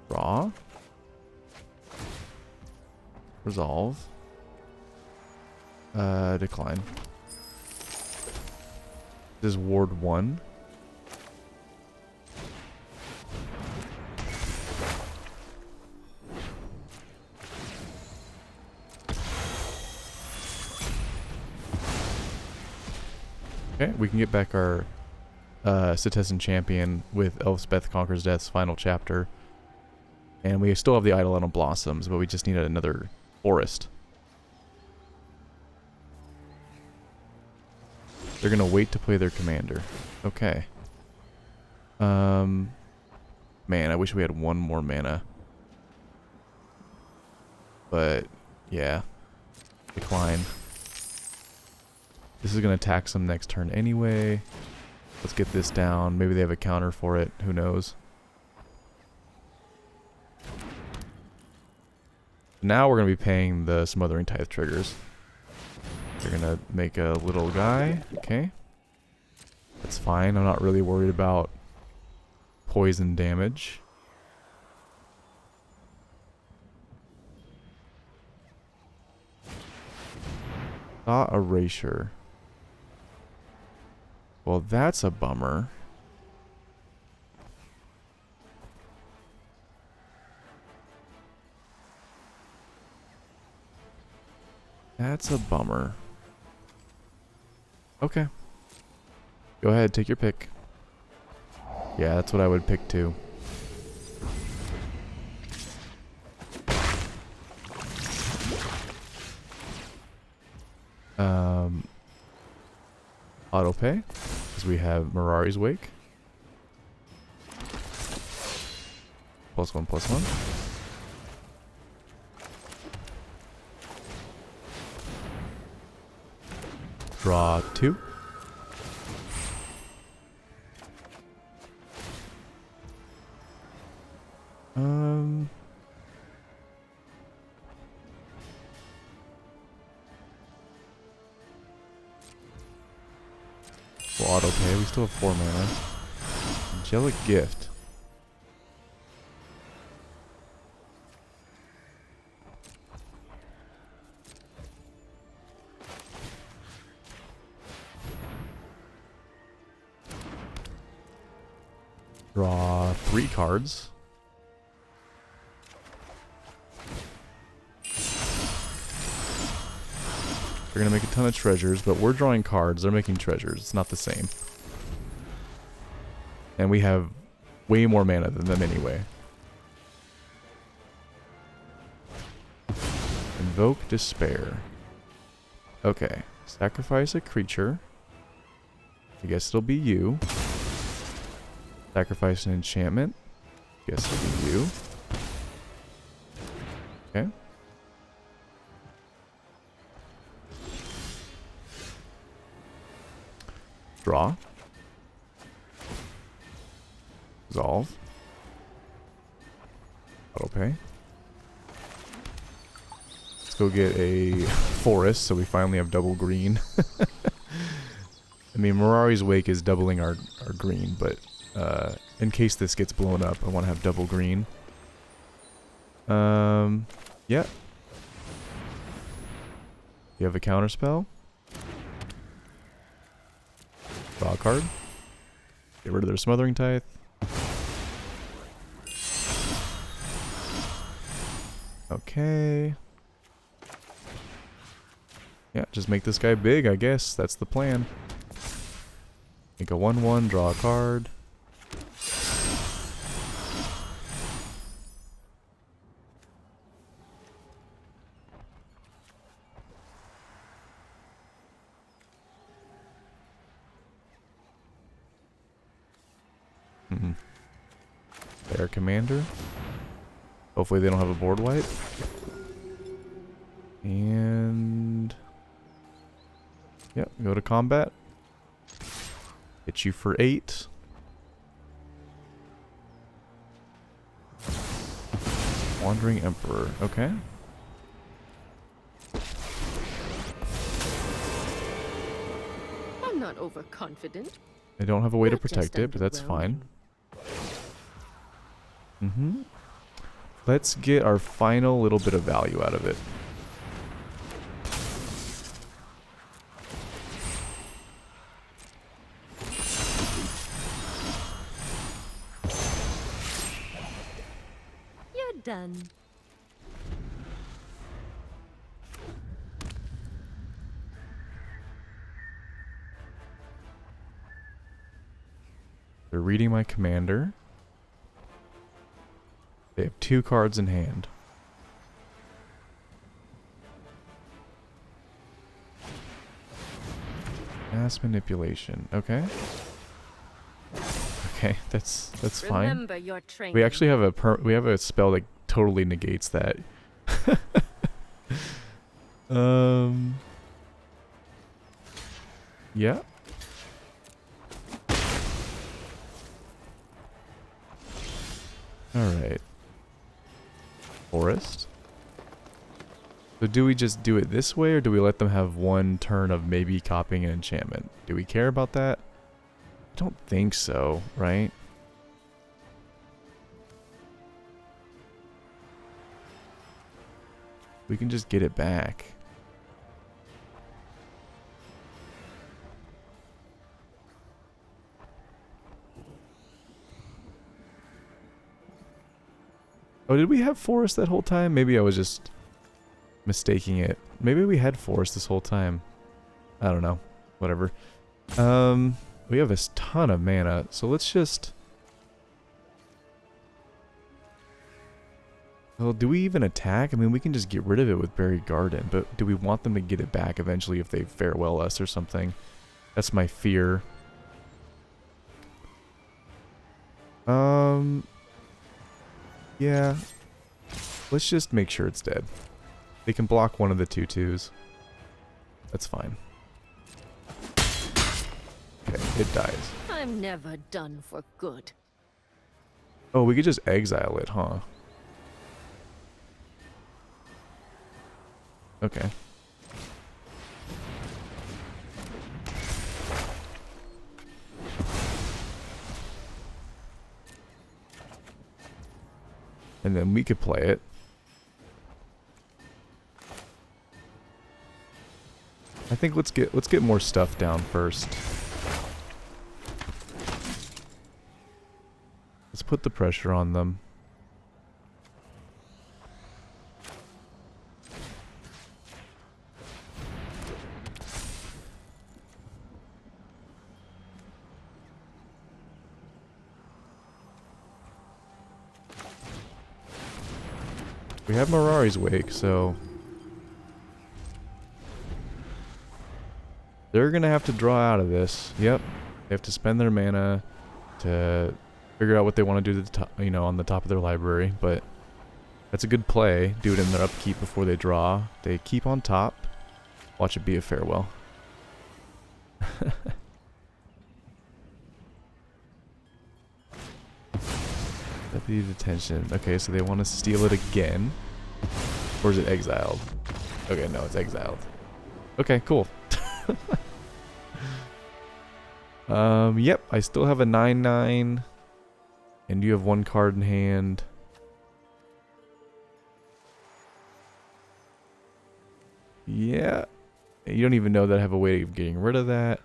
Draw. Resolve. Decline. This is Ward 1. Okay, we can get back our Citizen Champion with Elspeth Conquers Death's final chapter. And we still have the Eidolon of Blossoms, but we just need another forest. They're gonna wait to play their commander. Okay. Man, I wish we had one more mana. But, yeah. Decline. This is gonna tax them next turn anyway. Let's get this down. Maybe they have a counter for it. Who knows? Now we're going to be paying the Smothering Tithe triggers. They're going to make a little guy. Okay. That's fine. I'm not really worried about poison damage. Thought Erasure. Well, that's a bummer. That's a bummer. Okay. Go ahead, take your pick. Yeah, that's what I would pick too. Auto pay, because we have Mirari's Wake. +1/+1. Draw 2. We'll auto pay. We still have 4 mana. Angelic Gift. Draw 3 cards. They're going to make a ton of treasures, but we're drawing cards. They're making treasures. It's not the same. And we have way more mana than them anyway. Invoke Despair. Okay. Sacrifice a creature. I guess it'll be you. Sacrifice an enchantment. Guess it'll be you. Okay. Draw. Resolve. Autopay. Let's go get a forest so we finally have double green. I mean, Mirari's Wake is doubling our green, but in case this gets blown up, I want to have double green. Yeah. You have a counter spell. Draw a card. Get rid of their Smothering Tithe. Okay. Yeah, just make this guy big, I guess. That's the plan. Make a 1/1, draw a card. Their commander. Hopefully they don't have a board wipe. And yep, go to combat. Hit you for 8. Wandering Emperor. Okay. I'm not overconfident. They don't have a way to Not just protect it, but that's fine. Let's get our final little bit of value out of it. You're done. They're reading my commander. They have 2 cards in hand. Mass manipulation. Okay. Okay, that's fine. Your training. We actually have a spell that totally negates that. Yeah. All right. Forest. So do we just do it this way, or do we let them have 1 turn of maybe copying an enchantment? Do we care about that? I don't think so, right? We can just get it back. Oh, did we have forest that whole time? Maybe I was just mistaking it. Maybe we had forest this whole time. I don't know. Whatever. We have a ton of mana, so let's just... Well, do we even attack? I mean, we can just get rid of it with Buried Garden, but do we want them to get it back eventually if they farewell us or something? That's my fear. Yeah. Let's just make sure it's dead. They can block one of the 2/2s. That's fine. Okay, it dies. I'm never done for good. Oh, we could just exile it, huh? Okay. And then we could play it. I think let's get more stuff down first. Let's put the pressure on them. We have Mirari's Wake, so they're gonna have to draw out of this. Yep, they have to spend their mana to figure out what they want to do to the top, you know, on the top of their library. But that's a good play. Do it in their upkeep before they draw. They keep on top. Watch it be a farewell. Deputy detention. Okay, so they want to steal it again. Or is it exiled? Okay, no, it's exiled. Okay, cool. Yep, I still have a 9/9. And you have 1 card in hand. Yeah. You don't even know that I have a way of getting rid of that.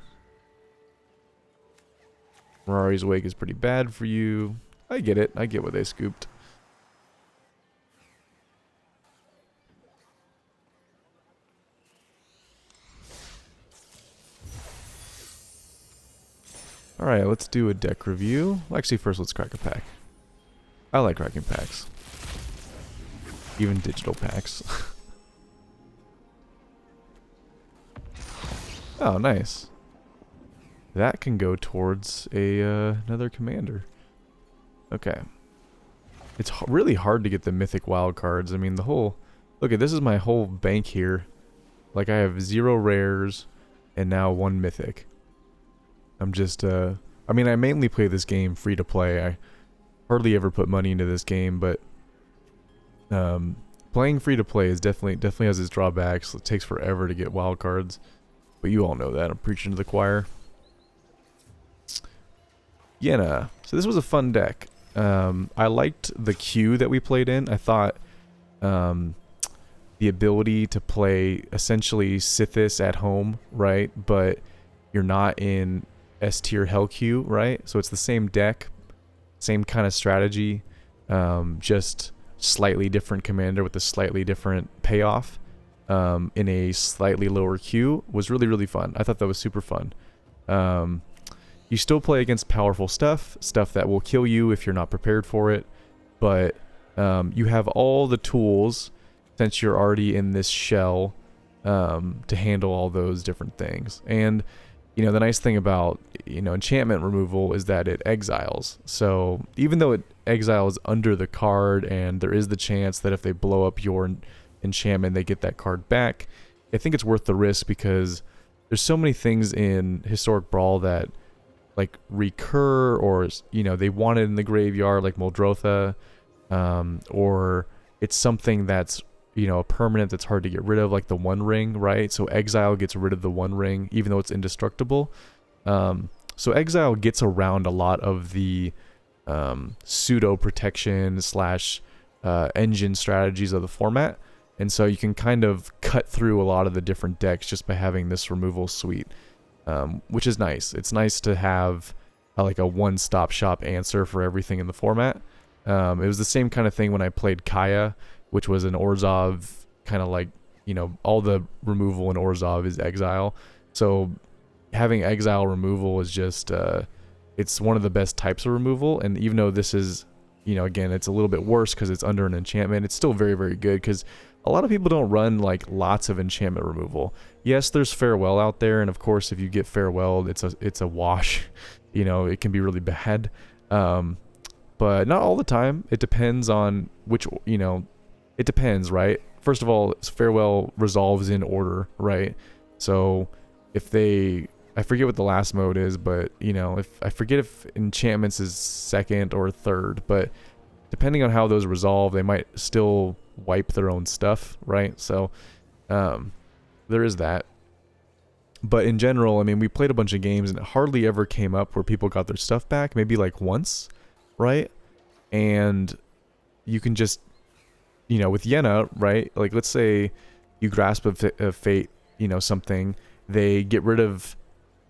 Mirari's Wake is pretty bad for you. I get it. I get what they scooped. Alright, let's do a deck review. Well, actually, first let's crack a pack. I like cracking packs. Even digital packs. Oh, nice. That can go towards a another commander. Okay. It's really hard to get the mythic wild cards. I mean, the whole... Look at this is my whole bank here. Like, I have 0 rares and now 1 mythic. I'm just, I mean, I mainly play this game free to play. I hardly ever put money into this game, but playing free to play is definitely has its drawbacks. It takes forever to get wild cards, but you all know that. I'm preaching to the choir. Yenna. So this was a fun deck. I liked the queue that we played in. I thought the ability to play essentially cedh at home, right? But you're not in S tier hell queue, right? So it's the same deck, same kind of strategy, just slightly different commander with a slightly different payoff in a slightly lower queue was really, really fun. I thought that was super fun. You you still play against powerful stuff that will kill you if you're not prepared for it, but you have all the tools, since you're already in this shell, to handle all those different things. And you know, the nice thing about, you know, enchantment removal is that it exiles. So even though it exiles under the card, and there is the chance that if they blow up your enchantment, they get that card back, I think it's worth the risk, because there's so many things in Historic Brawl that like recur, or, you know, they want it in the graveyard, like Muldrotha, or it's something that's, you know, a permanent that's hard to get rid of, like the One Ring, right? So exile gets rid of the One Ring, even though it's indestructible. So exile gets around a lot of the pseudo protection slash engine strategies of the format, and so you can kind of cut through a lot of the different decks just by having this removal suite, which is nice. It's nice to have like a one-stop shop answer for everything in the format. It was the same kind of thing when I played Kaya, which was an Orzhov, kind of like, you know, all the removal in Orzhov is exile. So having exile removal is just, it's one of the best types of removal. And even though this is, you know, again, it's a little bit worse because it's under an enchantment, it's still very, very good, because a lot of people don't run like lots of enchantment removal. Yes, there's Farewell out there, and of course, if you get Farewell, it's a wash. You know, it can be really bad. But not all the time. It depends on which, you know, it depends, right? First of all, Farewell resolves in order, right? So if they, I forget what the last mode is, but, you know, if I forget if enchantments is second or third, but depending on how those resolve, they might still wipe their own stuff, right? So there is that. But in general, I mean, we played a bunch of games and it hardly ever came up where people got their stuff back, maybe like once, right? And you can just, you know, with Yenna, right? Like, let's say you Grasp of Fate, you know, something, they get rid of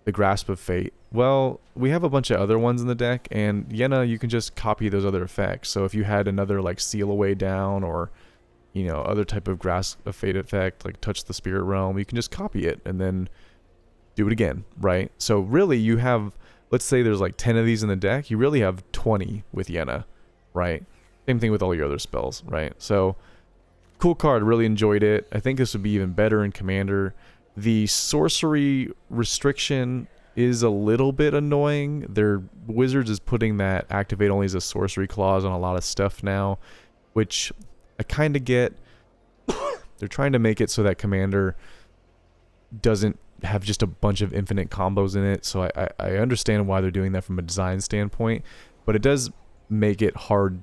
the Grasp of Fate. Well, we have a bunch of other ones in the deck, and Yenna, you can just copy those other effects. So if you had another, like, Seal Away down, or, you know, other type of Grasp of Fate effect, like Touch the Spirit Realm, you can just copy it and then do it again, right? So really, you have, let's say there's like 10 of these in the deck, you really have 20 with Yenna, right? Same thing with all your other spells, right? So, cool card, really enjoyed it. I think this would be even better in Commander. The sorcery restriction is a little bit annoying. Their Wizards is putting that activate only as a sorcery clause on a lot of stuff now, which I kind of get. They're trying to make it so that Commander doesn't have just a bunch of infinite combos in it, so I understand why they're doing that from a design standpoint, but it does make it hard.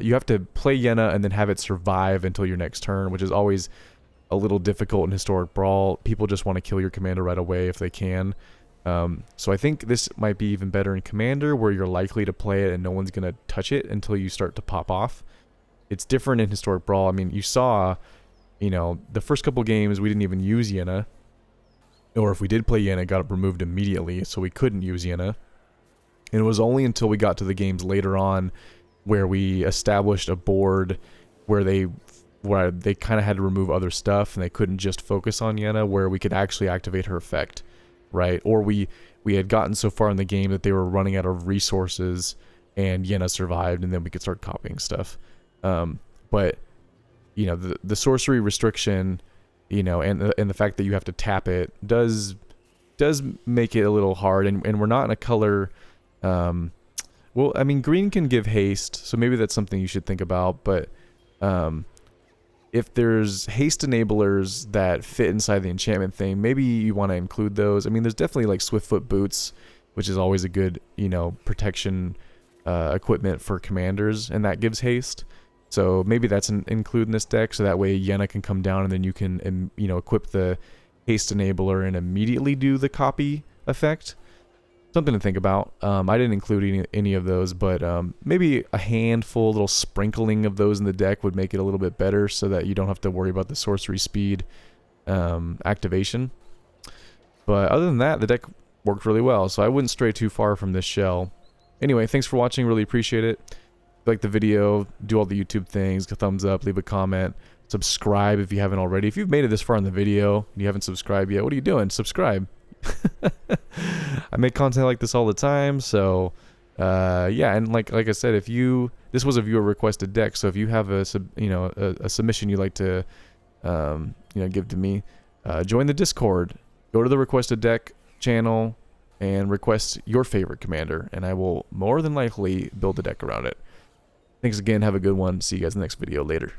You have to play Yenna and then have it survive until your next turn, which is always a little difficult in Historic Brawl. People just want to kill your commander right away if they can. So I think this might be even better in Commander, where you're likely to play it and no one's going to touch it until you start to pop off. It's different in Historic Brawl. I mean, you saw, you know, the first couple games we didn't even use Yenna. Or if we did play Yenna, it got removed immediately, so we couldn't use Yenna. And it was only until we got to the games later on where we established a board where they kind of had to remove other stuff and they couldn't just focus on Yenna, where we could actually activate her effect, right? Or we had gotten so far in the game that they were running out of resources and Yenna survived, and then we could start copying stuff. But, you know, the sorcery restriction, you know, and the fact that you have to tap it does make it a little hard, and we're not in a color. Well, I mean, green can give haste, so maybe that's something you should think about. But if there's haste enablers that fit inside the enchantment thing, maybe you want to include those. I mean, there's definitely like Swiftfoot Boots, which is always a good, you know, protection equipment for commanders, and that gives haste. So maybe that's include in this deck, so that way Yenna can come down and then you can, you know, equip the haste enabler and immediately do the copy effect. Something to think about. I didn't include any of those, but maybe a handful, little sprinkling of those in the deck would make it a little bit better, so that you don't have to worry about the sorcery speed activation. But other than that, the deck worked really well, so I wouldn't stray too far from this shell. Anyway, thanks for watching, really appreciate it. Like the video, do all the YouTube things, a thumbs up, leave a comment, subscribe if you haven't already. If you've made it this far in the video and you haven't subscribed yet, what are you doing? Subscribe. I make content like this all the time, so yeah, and like I said, if you this was a viewer requested deck, so if you have a a submission you'd like to give to me, join the Discord, go to the requested deck channel, and request your favorite commander, and I will more than likely build a deck around it. Thanks again. Have a good one. See you guys in the next video. Later.